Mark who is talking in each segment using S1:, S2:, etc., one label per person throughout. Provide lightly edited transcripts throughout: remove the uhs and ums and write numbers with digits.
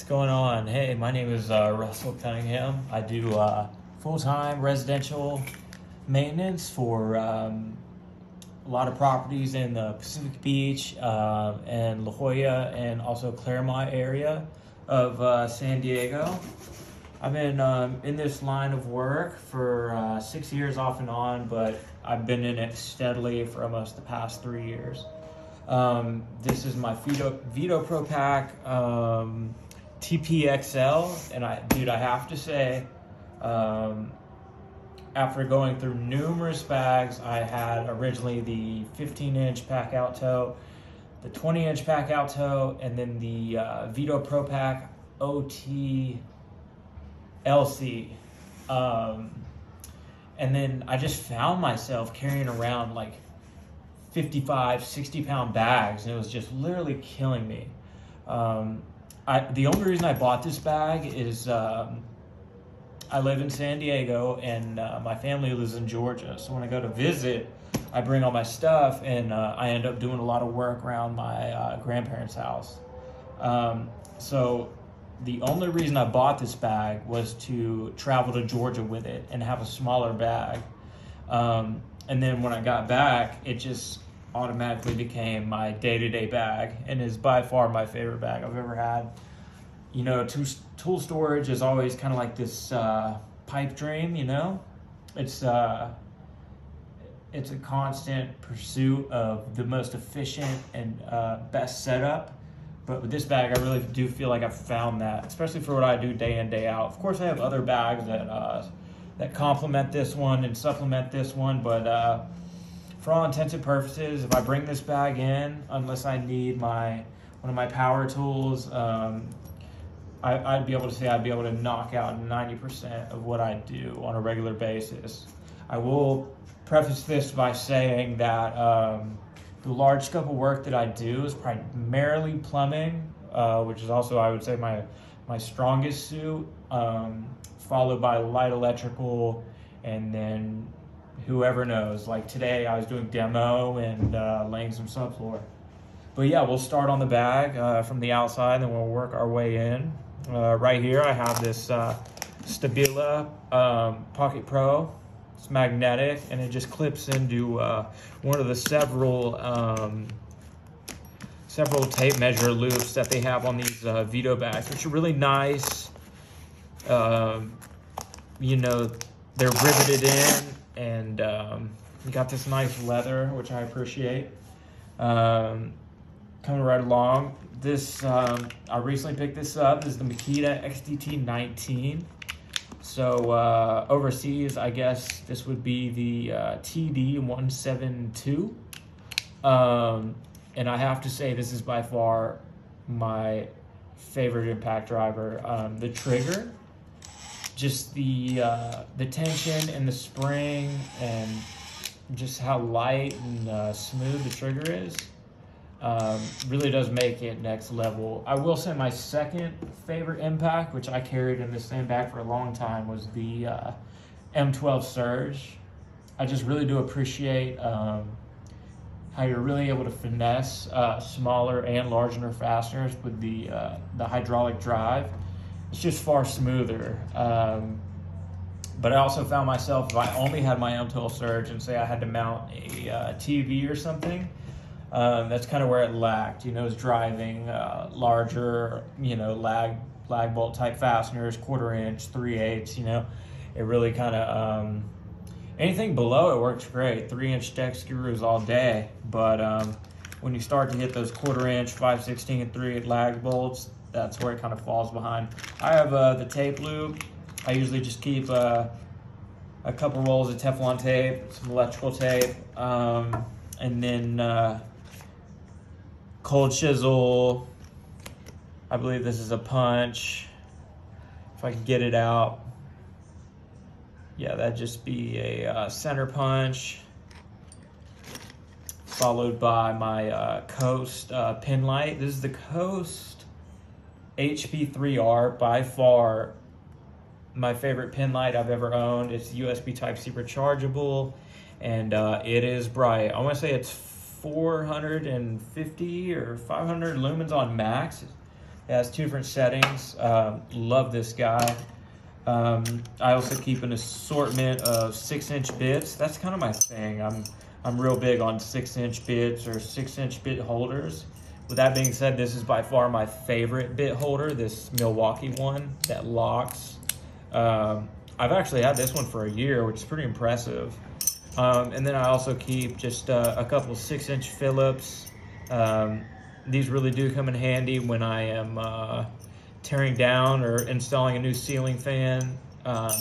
S1: going on? Hey, my name is Russell Cunningham. I do full-time residential maintenance for a lot of properties in the Pacific Beach and La Jolla and also Claremont area of San Diego. I've been in this line of work for 6 years off and on, but I've been in it steadily for almost the past 3 years. This is my Veto Pro Pac TP-XL, and I have to say, after going through numerous bags, I had originally the 15-inch pack out toe, the 20-inch pack out toe, and then the Veto Pro Pac OT LC. And then I just found myself carrying around like 55, 60-pound bags, and it was just literally killing me. The only reason I bought this bag is I live in San Diego, and my family lives in Georgia. So when I go to visit, I bring all my stuff, and I end up doing a lot of work around my grandparents' house. So the only reason I bought this bag was to travel to Georgia with it and have a smaller bag. And then when I got back, it just automatically became my day-to-day bag, and is by far my favorite bag I've ever had. You know, tool storage is always kind of like this pipe dream, you know? It's a constant pursuit of the most efficient and best setup. But with this bag, I really do feel like I've found that, especially for what I do day in, day out. Of course, I have other bags that complement this one and supplement this one, but for all intents and purposes, if I bring this bag in, unless I need one of my power tools, I'd be able to say I'd be able to knock out 90% of what I do on a regular basis. I will preface this by saying that the large scope of work that I do is primarily plumbing, which is also, I would say, my strongest suit, followed by light electrical, and then whoever knows. Like today, I was doing demo and laying some subfloor. But yeah, we'll start on the bag from the outside, then we'll work our way in. Right here, I have this Stabila Pocket Pro. It's magnetic, and it just clips into one of the several tape measure loops that they have on these Veto bags, which are really nice. You know, they're riveted in, and you got this nice leather, which I appreciate. Coming right along, this I recently picked this up. This is the Makita XDT 19. So overseas, I guess this would be the TD 172. And I have to say, this is by far my favorite impact driver. The trigger, just the tension and the spring, and just how light and smooth the trigger is, really does make it next level. I will say my second favorite impact, which I carried in the same bag for a long time, was the M12 Surge. I just really do appreciate how you're really able to finesse smaller and larger fasteners with the hydraulic drive. It's just far smoother. But I also found myself, if I only had my M12 Surge and say I had to mount a TV or something, that's kind of where it lacked. You know, it's driving larger, you know, lag bolt type fasteners, 1/4 inch, 3/8. You know, it really kind of anything below it works great. 3-inch deck screws all day, but when you start to hit those 1/4 inch, 5/16, and 3/8 lag bolts, that's where it kind of falls behind. I have the tape loop. I usually just keep a couple rolls of Teflon tape, some electrical tape, and then cold chisel. I believe this is a punch. If I can get it out. Yeah, that'd just be a center punch, followed by my Coast pin light. This is the Coast HP3R, by far my favorite pin light I've ever owned. It's USB Type-C rechargeable, and it is bright. I want to say it's 450 or 500 lumens on max. It has 2 different settings. Love this guy. I also keep an assortment of 6-inch bits. That's kind of my thing. I'm real big on 6-inch bits or 6-inch bit holders. With that being said, this is by far my favorite bit holder, this Milwaukee one that locks. I've actually had this one for a year, which is pretty impressive. And then I also keep just a couple 6-inch Phillips. These really do come in handy when I am tearing down or installing a new ceiling fan,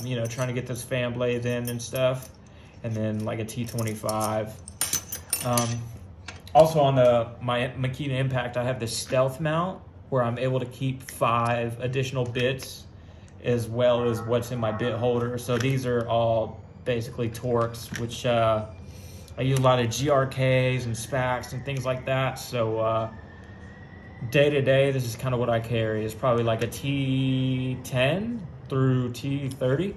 S1: you know, trying to get those fan blades in and stuff. And then like a T25. Also on my Makita Impact, I have this stealth mount where I'm able to keep 5 additional bits as well as what's in my bit holder. So these are all basically Torx, which I use a lot of GRKs and SPACs and things like that. So day to day, this is kind of what I carry. It's probably like a T10 through T30.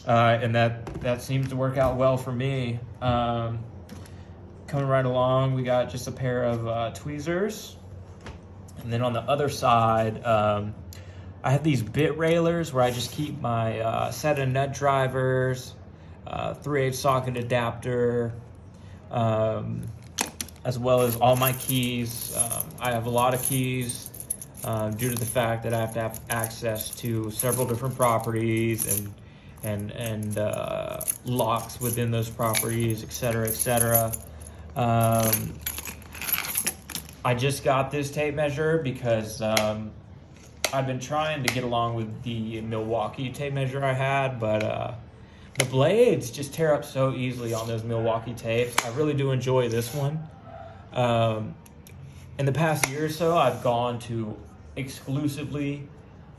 S1: And that seems to work out well for me. Coming right along, we got just a pair of tweezers. And then on the other side, I have these bit railers where I just keep my set of nut drivers, 3/8 socket adapter, as well as all my keys. I have a lot of keys due to the fact that I have to have access to several different properties and locks within those properties, etc., etc. I just got this tape measure because I've been trying to get along with the Milwaukee tape measure I had, but the blades just tear up so easily on those Milwaukee tapes. I really do enjoy this one. In the past year or so, I've gone to exclusively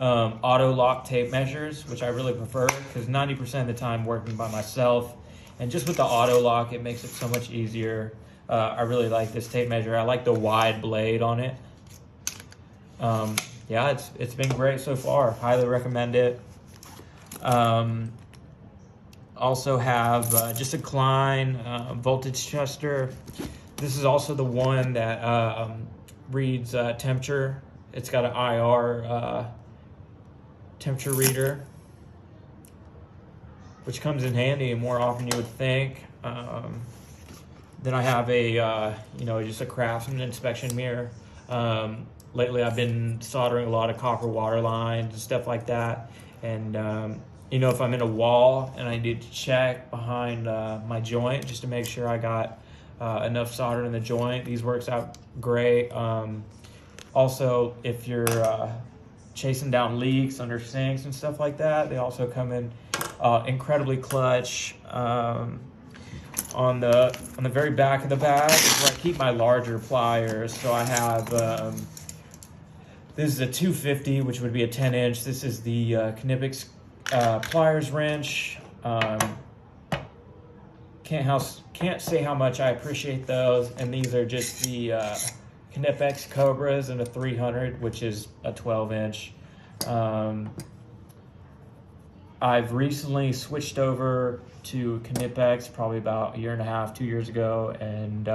S1: auto lock tape measures, which I really prefer because 90% of the time working by myself, and just with the auto lock, it makes it so much easier. I really like this tape measure. I like the wide blade on it. Yeah, it's been great so far. Highly recommend it. Also have just a Klein voltage tester. This is also the one that reads temperature. It's got an IR temperature reader, which comes in handy more often you would think. Then I have a, you know, just a Craftsman inspection mirror. Lately I've been soldering a lot of copper water lines and stuff like that. And, you know, if I'm in a wall and I need to check behind my joint just to make sure I got enough solder in the joint, these works out great. Also, if you're chasing down leaks under sinks and stuff like that, they also come in incredibly clutch. On the very back of the bag is where I keep my larger pliers. So I have this is a 250, which would be a 10-inch. This is the Knipex pliers wrench. Can't say how much I appreciate those. And these are just the Knipex Cobras and a 300, which is a 12-inch. I've recently switched over to Knipex probably about a year and a half, 2 years ago, and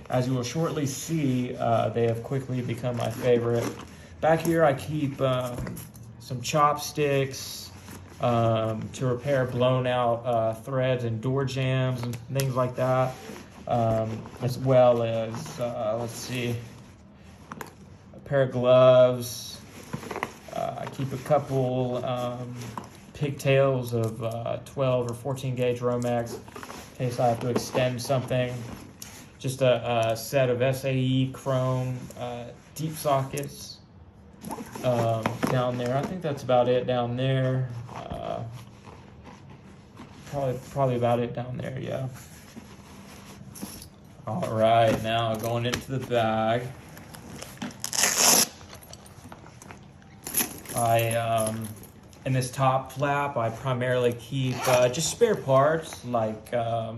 S1: as you will shortly see, they have quickly become my favorite. Back here I keep some chopsticks to repair blown out threads and door jams and things like that, as well as, let's see, a pair of gloves. I keep a couple pigtails of 12 or 14 gauge Romex in case I have to extend something. Just a set of SAE chrome deep sockets down there. I think that's about it down there. Probably about it down there, yeah. All right, now going into the bag. In this top flap, I primarily keep just spare parts, like I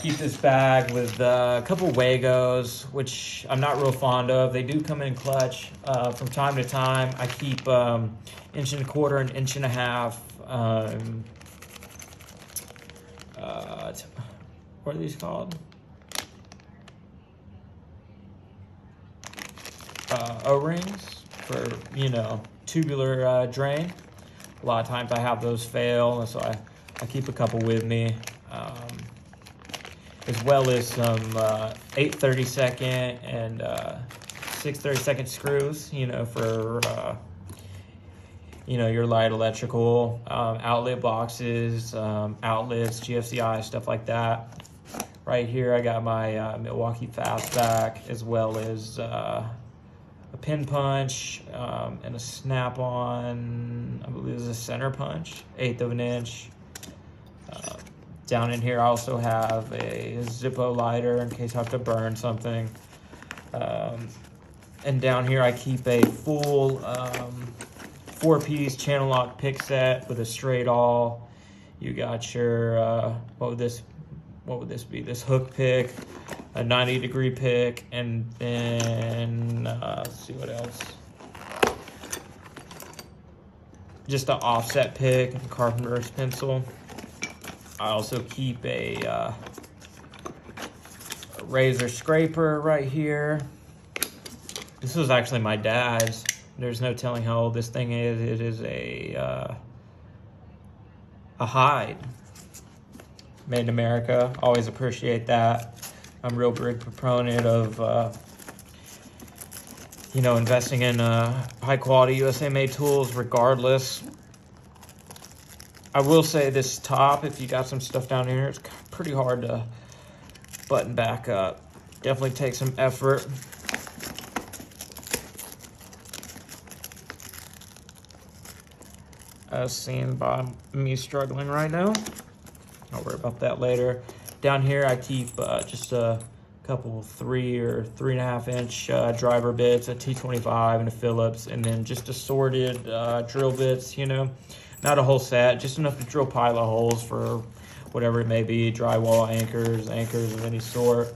S1: keep this bag with a couple Wagos, which I'm not real fond of. They do come in clutch. From time to time, I keep 1.25 inches, 1.5 inches. What are these called? O-rings for, you know, tubular drain. A lot of times I have those fail, so I keep a couple with me. As well as some 8/32 and 6/32 screws, you know, for you know, your light electrical, outlet boxes, outlets, GFCI, stuff like that. Right here I got my Milwaukee Fastback, as well as a pin punch and a snap-on, I believe it's a center punch, 1/8 of an inch. Down in here I also have a Zippo lighter in case I have to burn something. And down here I keep a full 4-piece channel lock pick set with a straight awl. You got your what would this be? This hook pick, a 90-degree pick, and then let's see what else. Just an offset pick and carpenter's pencil. I also keep a razor scraper right here. This was actually my dad's. There's no telling how old this thing is. It is a Hyde, made in America. Always appreciate that. I'm a real big proponent of you know, investing in high quality USA made tools regardless. I will say this top, if you got some stuff down here, it's pretty hard to button back up. Definitely takes some effort. As seen by me struggling right now. I'll worry about that later. Down here I keep just a couple 3 or 3.5 inch driver bits, a T25 and a Phillips, and then just assorted drill bits, you know. Not a whole set, just enough to drill pilot holes for whatever it may be, drywall anchors of any sort.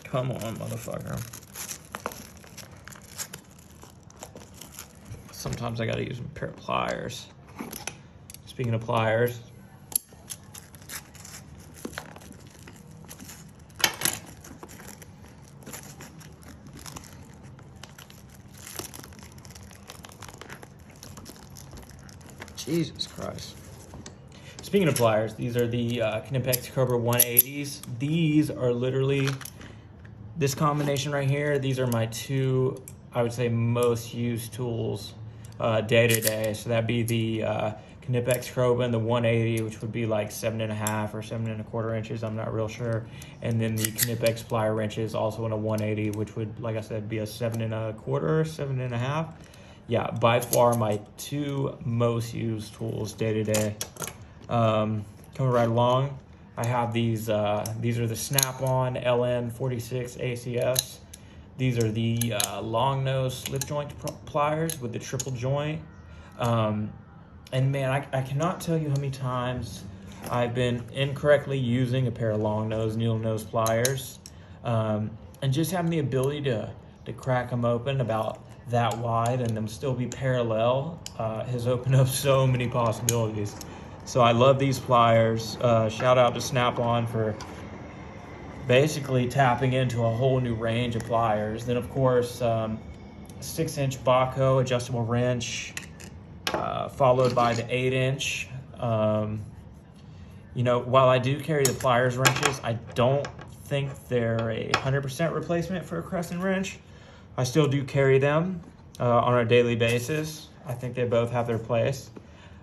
S1: Come on, motherfucker. Sometimes I gotta use a pair of pliers. Speaking of pliers, Jesus Christ. Speaking of pliers, these are the Knipex Cobra 180s. These are literally, this combination right here, these are my two, I would say, most used tools day to day. So that'd be the Knipex Cobra and the 180, which would be like 7.5 or 7.25 inches, I'm not real sure. And then the Knipex plier wrenches, also in a 180, which would, like I said, be a 7.25, 7.5. Yeah, by far my two most used tools day to day. Coming right along, I have these are the Snap-on LN46 ACS. These are the long nose slip joint pliers with the triple joint. And man, I cannot tell you how many times I've been incorrectly using a pair of long nose, needle nose pliers. And just having the ability to crack them open about that wide and them still be parallel has opened up so many possibilities. So I love these pliers. Shout out to Snap-on for basically tapping into a whole new range of pliers. Then of course, 6-inch Baco adjustable wrench, followed by the 8-inch. You know, while I do carry the pliers wrenches, I don't think they're a 100% replacement for a crescent wrench. I still do carry them on a daily basis. I think they both have their place.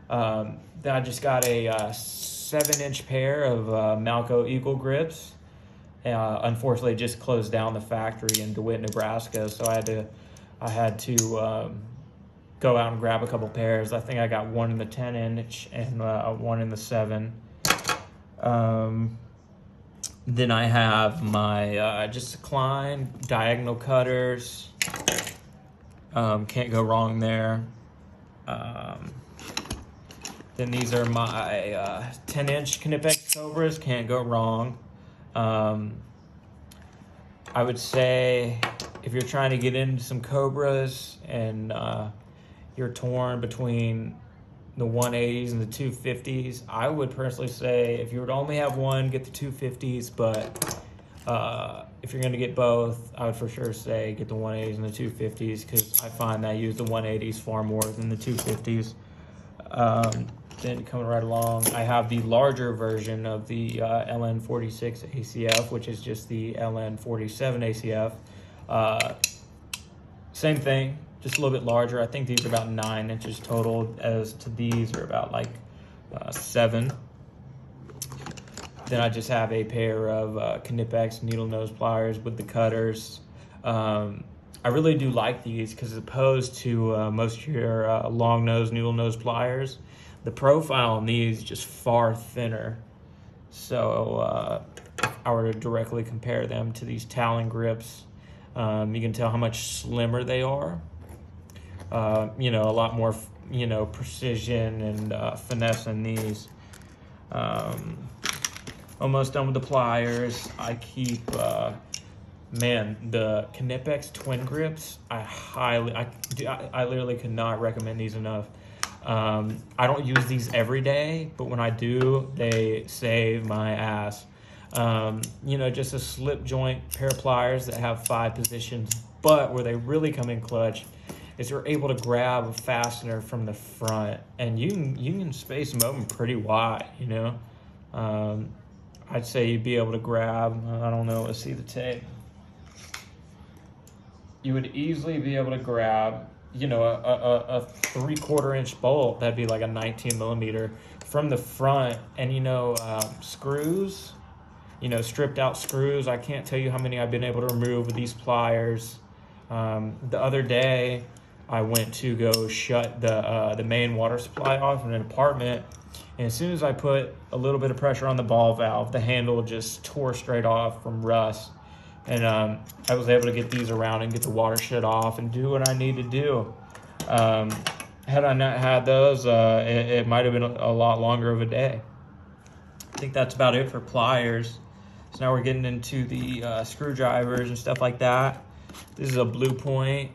S1: Then I just got a 7-inch pair of Malco Eagle grips. Unfortunately, it just closed down the factory in DeWitt, Nebraska, so I had to go out and grab a couple pairs. I think I got one in the 10-inch and one in the 7. Then I have my just Klein diagonal cutters. Can't go wrong there. Then these are my 10-inch Knipex Cobras. Can't go wrong. I would say if you're trying to get into some Cobras and you're torn between the 180s and the 250s. I would personally say if you were to only have one, get the 250s, but if you're going to get both, I would for sure say get the 180s and the 250s, because I find that I use the 180s far more than the 250s. Then coming right along, I have the larger version of the LN46 ACF, which is just the LN47 ACF. Same thing, just a little bit larger. I think these are about 9 inches total, as to these are about like 7. Then I just have a pair of Knipex needle nose pliers with the cutters. I really do like these because, as opposed to most of your long nose needle nose pliers, the profile on these is just far thinner. So if I were to directly compare them to these Talon grips, you can tell how much slimmer they are. You know, a lot more, you know, precision and finesse in these. Almost done with the pliers. I keep, man, the Knipex twin grips. I literally could not recommend these enough. I don't use these every day, but when I do, they save my ass. You know, just a slip joint pair of pliers that have 5 positions, but where they really come in clutch is you're able to grab a fastener from the front, and you can space them open pretty wide, you know. I'd say you'd be able to grab, I don't know, let's see the tape. You would easily be able to grab, you know, a 3/4 inch bolt. That'd be like a 19 millimeter from the front. And, you know, screws, you know, stripped out screws. I can't tell you how many I've been able to remove with these pliers. The other day, I went to go shut the main water supply off in an apartment. And as soon as I put a little bit of pressure on the ball valve, the handle just tore straight off from rust. And I was able to get these around and get the water shut off and do what I need to do. Had I not had those, it might have been a lot longer of a day. I think that's about it for pliers. So now we're getting into the screwdrivers and stuff like that. This is a Blue Point,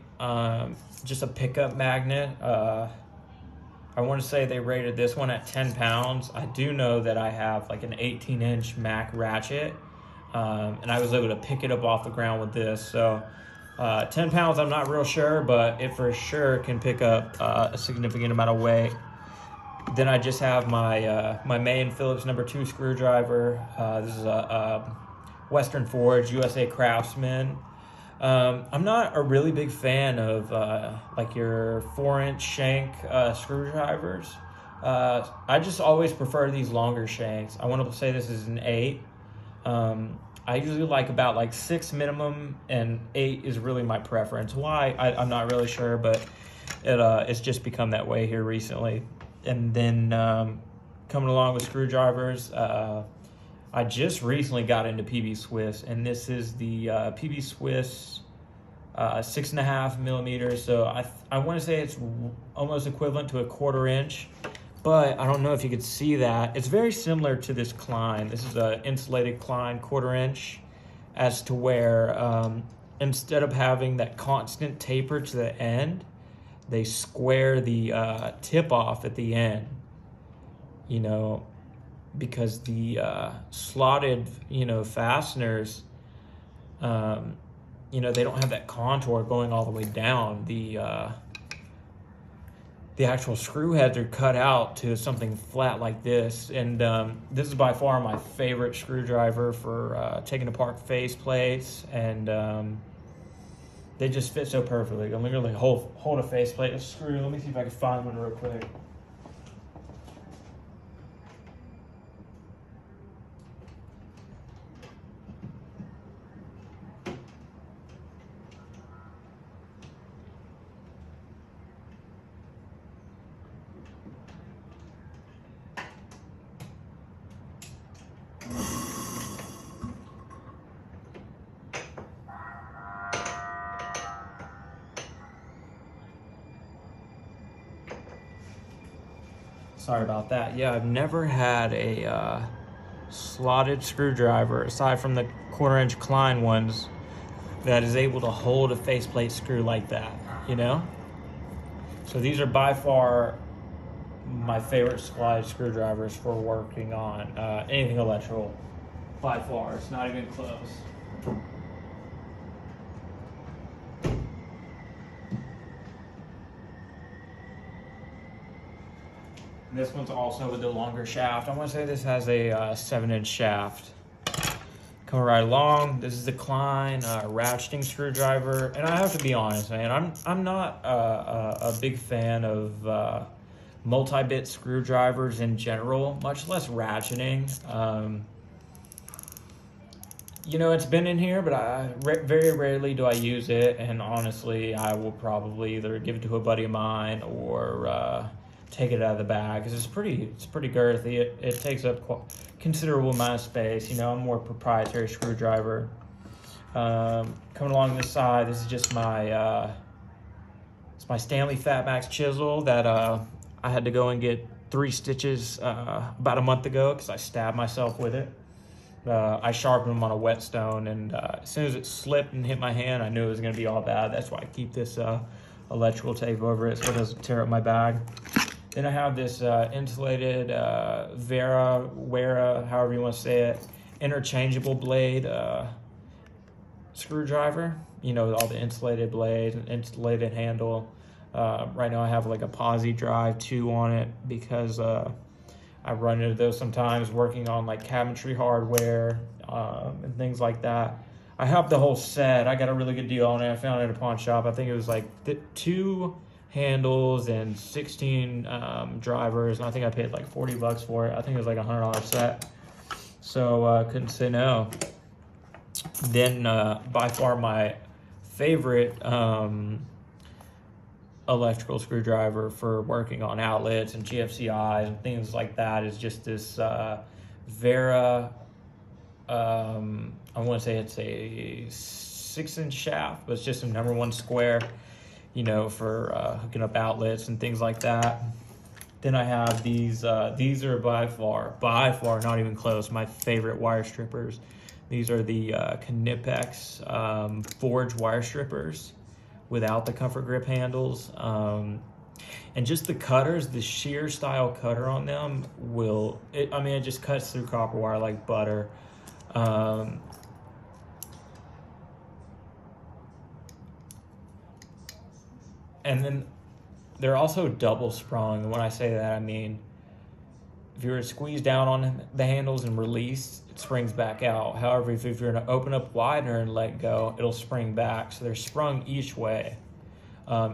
S1: just a pickup magnet. I want to say they rated this one at 10 pounds. I do know that I have like an 18-inch Mac ratchet, and I was able to pick it up off the ground with this. So 10 pounds, I'm not real sure, but it for sure can pick up a significant amount of weight. Then I just have my my main Phillips No. 2 screwdriver. This is a Western Forge USA Craftsman. I'm not a really big fan of like your 4-inch shank screwdrivers. I just always prefer these longer shanks. I want to say this is an 8. I usually like about like 6 minimum, and 8 is really my preference. Why? I'm not really sure, but it's just become that way here recently. And then coming along with screwdrivers, I just recently got into PB Swiss, and this is the PB Swiss 6.5 millimeters. So I want to say it's almost equivalent to a 1/4 inch, but I don't know if you could see that. It's very similar to this Klein. This is an insulated Klein 1/4 inch, as to where instead of having that constant taper to the end, they square the tip off at the end, you know, because the slotted, you know, fasteners, you know, they don't have that contour going all the way down. The actual screw heads are cut out to something flat like this. And this is by far my favorite screwdriver for taking apart face plates. And they just fit so perfectly. I'm literally hold a face plate, a screw. Let me see if I can find one real quick. Sorry about that. Yeah, I've never had a slotted screwdriver, aside from the 1/4 inch Klein ones, that is able to hold a faceplate screw like that, you know? So these are by far my favorite slide screwdrivers for working on anything electrical. By far, it's not even close. And this one's also with the longer shaft. I want to say this has a 7-inch shaft. Coming right along, this is the Klein ratcheting screwdriver, and I have to be honest, man, I'm not a big fan of multi-bit screwdrivers in general, much less ratcheting. You know, it's been in here, but very rarely do I use it, and honestly, I will probably either give it to a buddy of mine or take it out of the bag, because it's pretty girthy. It takes up considerable amount of space. You know, I'm more proprietary screwdriver. Coming along this side, this is just my it's my Stanley Fat Max chisel that I had to go and get 3 stitches about a month ago because I stabbed myself with it. I sharpened them on a whetstone, and as soon as it slipped and hit my hand, I knew it was going to be all bad. That's why I keep this electrical tape over it so it doesn't tear up my bag. Then I have this insulated Wera, however you want to say it, interchangeable blade screwdriver. You know, all the insulated blades and insulated handle. Right now I have like a Posi Drive 2 on it because I run into those sometimes working on like cabinetry hardware and things like that. I have the whole set. I got a really good deal on it. I found it at a pawn shop. I think it was like 2 handles and 16 drivers, and I think I paid like $40 for it. I think it was like $100 set, so couldn't say no. Then by far my favorite electrical screwdriver for working on outlets and GFCIs and things like that is just this Vera, I want to say it's a 6-inch shaft, but it's just a #1 square, you know, for hooking up outlets and things like that. Then I have these are by far, not even close, my favorite wire strippers. These are the Knipex Forge wire strippers without the comfort grip handles. And just the cutters, the shear style cutter on them it just cuts through copper wire like butter. And then they're also double sprung. And when I say that, I mean, if you were to squeeze down on the handles and release, it springs back out. However, if you're going to open up wider and let go, it'll spring back. So they're sprung each way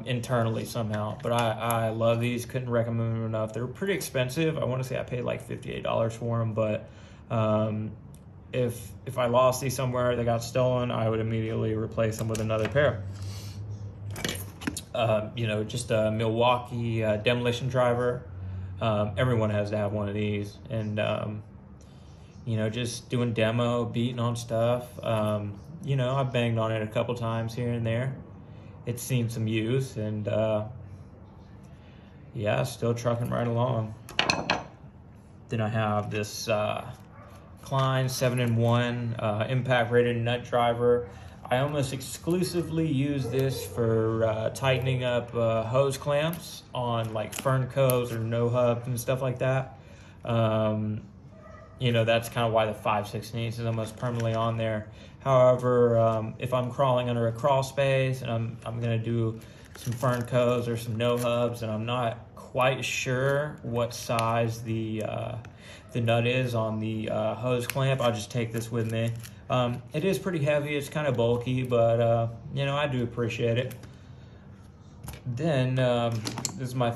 S1: internally somehow. But I love these. Couldn't recommend them enough. They're pretty expensive. I want to say I paid like $58 for them. But if I lost these somewhere, they got stolen, I would immediately replace them with another pair. You know, just a Milwaukee demolition driver. Everyone has to have one of these, and you know, just doing demo, beating on stuff. You know, I've banged on it a couple times here and there. It's seen some use, and yeah, still trucking right along. Then I have this Klein 7-in-1 impact rated nut driver. I almost exclusively use this for tightening up hose clamps on like fern coves or no hubs and stuff like that. You know, that's kind of why the 5/16 is almost permanently on there. However, if I'm crawling under a crawl space and I'm gonna do some fern coves or some no hubs, and I'm not quite sure what size the nut is on the hose clamp, I'll just take this with me. It is pretty heavy, it's kind of bulky, but you know, I do appreciate it. Then this is my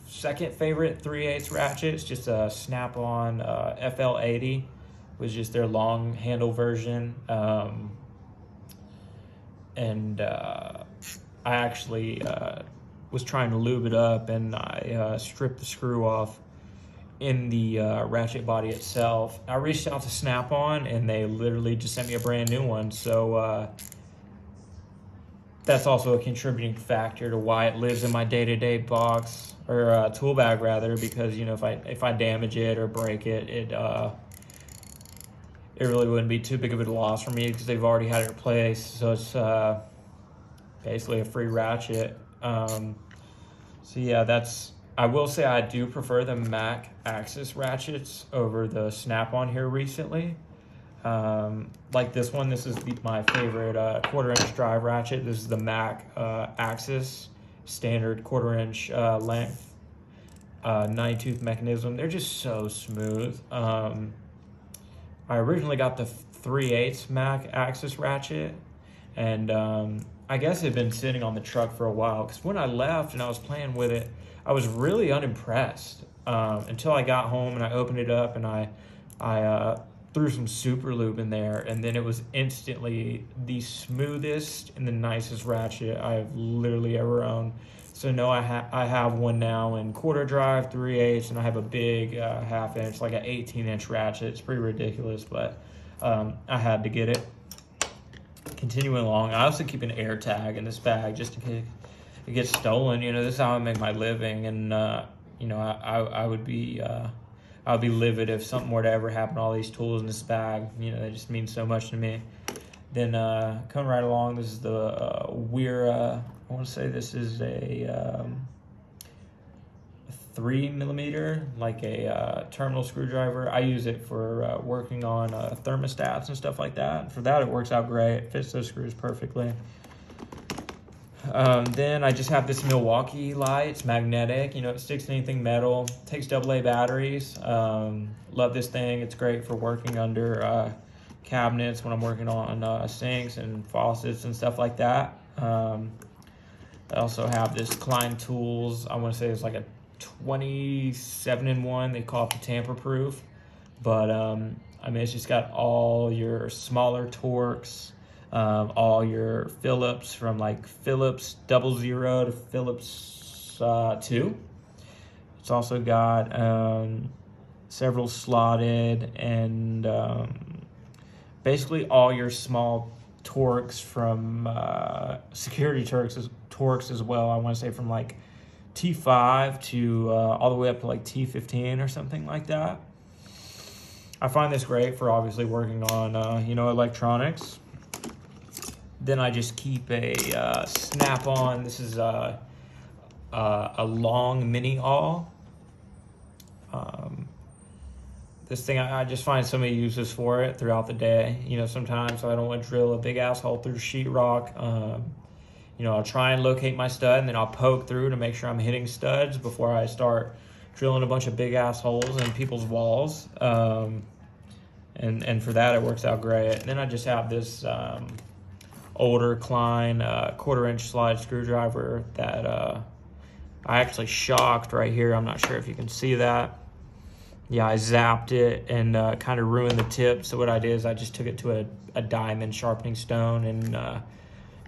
S1: second favorite 3/8 ratchet. It's just a Snap-on FL80, was just their long handle version. And I actually was trying to lube it up, and I stripped the screw off in the ratchet body itself. I reached out to Snap-on, and they literally just sent me a brand new one. So that's also a contributing factor to why it lives in my day-to-day box, or tool bag rather, because, you know, if I damage it or break it, it really wouldn't be too big of a loss for me because they've already had it replaced. So it's basically a free ratchet. So yeah, that's I will say I do prefer the Mac Axis ratchets over the Snap-on here recently. Like this one, this is my favorite 1/4" drive ratchet. This is the Mac Axis standard 1/4" length 9-tooth mechanism. They're just so smooth. I originally got the 3/8 Mac Axis ratchet, and I guess it had been sitting on the truck for a while, because when I left and I was playing with it, I was really unimpressed until I got home and I opened it up and I threw some super lube in there, and then it was instantly the smoothest and the nicest ratchet I've literally ever owned. So no, I have one now in 1/4 drive, 3/8, and I have a big 1/2", like an 18-inch ratchet. It's pretty ridiculous, but I had to get it. Continuing along, I also keep an air tag in this bag just in case it gets stolen. You know, this is how I make my living, and you know, I would be livid if something were to ever happen to all these tools in this bag. You know, they just mean so much to me. Then coming right along, this is the Wera. I want to say this is a 3mm, like a terminal screwdriver. I use it for working on thermostats and stuff like that. For that, it works out great. It fits those screws perfectly. Then I just have this Milwaukee light. It's magnetic. You know, it sticks to anything metal. Takes AA batteries. Love this thing. It's great for working under cabinets when I'm working on sinks and faucets and stuff like that. I also have this Klein Tools. I want to say it's like a 27-in-1. They call it the tamper-proof. But, I mean, it's just got all your smaller Torx, all your Phillips, from like Phillips 00 to Phillips 2. It's also got several slotted, and basically all your small Torx from security Torx as well. I want to say from like T5 to all the way up to like T15 or something like that. I find this great for obviously working on you know, electronics. Then I just keep a Snap-on. This is a long mini awl. This thing, I just find so many uses for it throughout the day. You know, sometimes I don't want to drill a big ass hole through sheetrock. You know, I'll try and locate my stud, and then I'll poke through to make sure I'm hitting studs before I start drilling a bunch of big ass holes in people's walls. And for that, it works out great. And then I just have this older Klein 1/4" slide screwdriver that I actually shocked right here. I'm not sure if you can see that. Yeah, I zapped it and kind of ruined the tip. So what I did is I just took it to a diamond sharpening stone and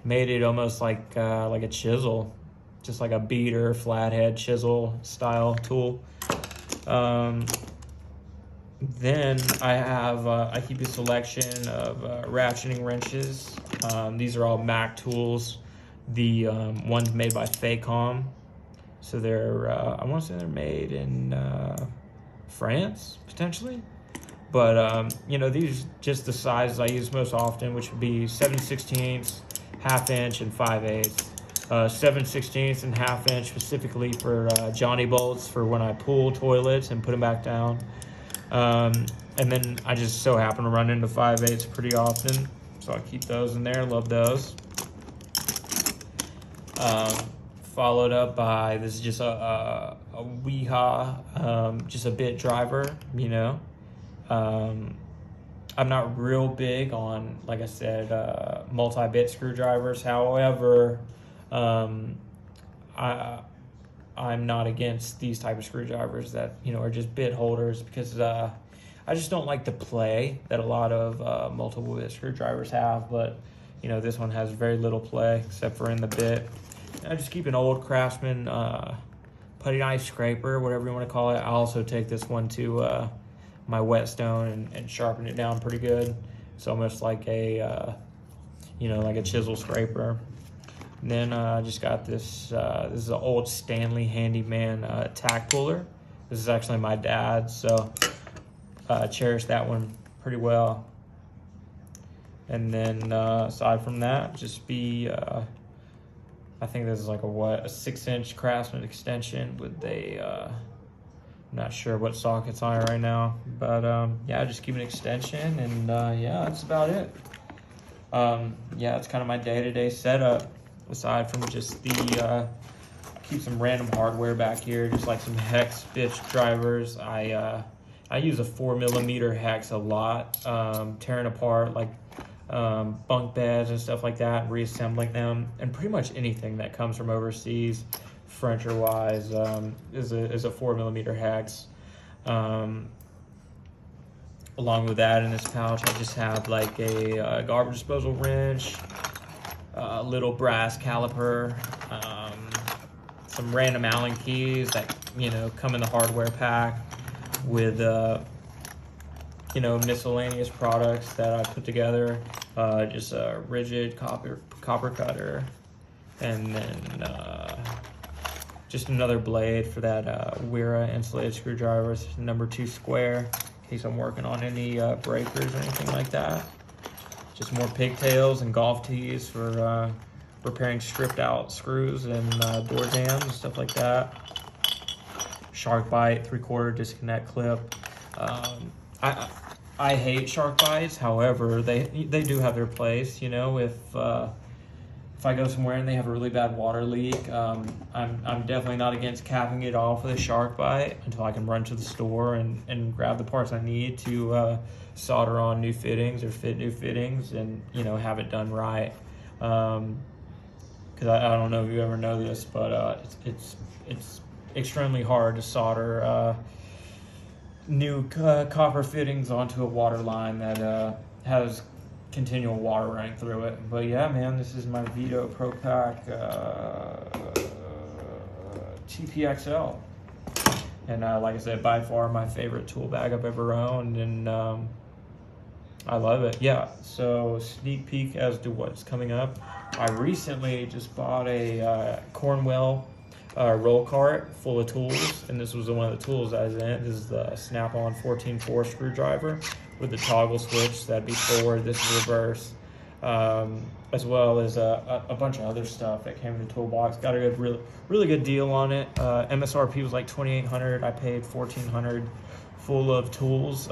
S1: made it almost like a chisel, just like a beater, flathead chisel style tool. Then I keep a selection of ratcheting wrenches. These are all Mac tools. The ones made by Faycom. So they're I want to say they're made in France, potentially. But, you know, these are just the sizes I use most often, which would be 7/16, 1/2", and 5/8. 7/16 and 1/2" specifically for Johnny bolts for when I pull toilets and put them back down. And then I just so happen to run into 5/8 pretty often, so I keep those in there. Love those. Followed up by, this is just a Weha, just a bit driver, you know. I'm not real big on, like I said, multi-bit screwdrivers. However, I'm not against these type of screwdrivers that, you know, are just bit holders, because I just don't like the play that a lot of multiple bit screwdrivers have. But, you know, this one has very little play except for in the bit. I just keep an old Craftsman putty knife scraper, whatever you want to call it. I also take this one to my whetstone and sharpen it down pretty good. It's almost like a, you know, like a chisel scraper. And then I just got this, this is an old Stanley Handyman tack puller. This is actually my dad's, so cherish that one pretty well. And then aside from that, just be I think this is like a 6-inch Craftsman extension with a, I'm not sure what socket's on it right now, but yeah, just keep an extension, and yeah, that's about it. Yeah, it's kind of my day-to-day setup, aside from just the, keep some random hardware back here, just like some hex bitch drivers. I use a 4mm hex a lot, tearing apart like bunk beds and stuff like that, and reassembling them, and pretty much anything that comes from overseas, furniture wise, is a 4mm hex. Along with that, in this pouch, I just have like a garbage disposal wrench, a little brass caliper, some random Allen keys that, you know, come in the hardware pack, with you know, miscellaneous products that I put together, just a rigid copper cutter, and then just another blade for that Wera insulated screwdriver, number 2 square, in case I'm working on any breakers or anything like that. Just more pigtails and golf tees for repairing stripped out screws and door jams and stuff like that. Shark bite 3/4 disconnect clip. I hate shark bites. However, they do have their place. You know, if I go somewhere and they have a really bad water leak, I'm definitely not against capping it off with a shark bite until I can run to the store and grab the parts I need to solder on new fittings or fit new fittings, and, you know, have it done right. Because I don't know if you ever know this, but it's extremely hard to solder new copper fittings onto a water line that has continual water running through it. But yeah, man, this is my Veto Pro Pac TP-XL, and like I said, by far my favorite tool bag I've ever owned, and I love it. Yeah, so sneak peek as to what's coming up. I recently just bought a Cornwell roll cart full of tools, and this was one of the tools I was in. This is the Snap-on 14-4 screwdriver with the toggle switch. That'd be forward, this is reverse, as well as a bunch of other stuff that came in the toolbox. Got a good, really good deal on it. MSRP was like $2,800. I paid $1,400 full of tools,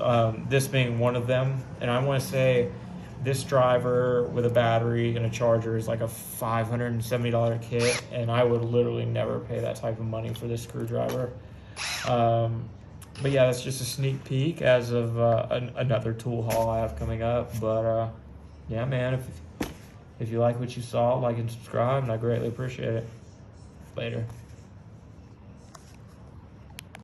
S1: this being one of them. And I want to say this driver with a battery and a charger is like a $570 kit, and I would literally never pay that type of money for this screwdriver. But yeah, that's just a sneak peek as of another tool haul I have coming up. But yeah, man, if you like what you saw, like and subscribe, and I greatly appreciate it. Later.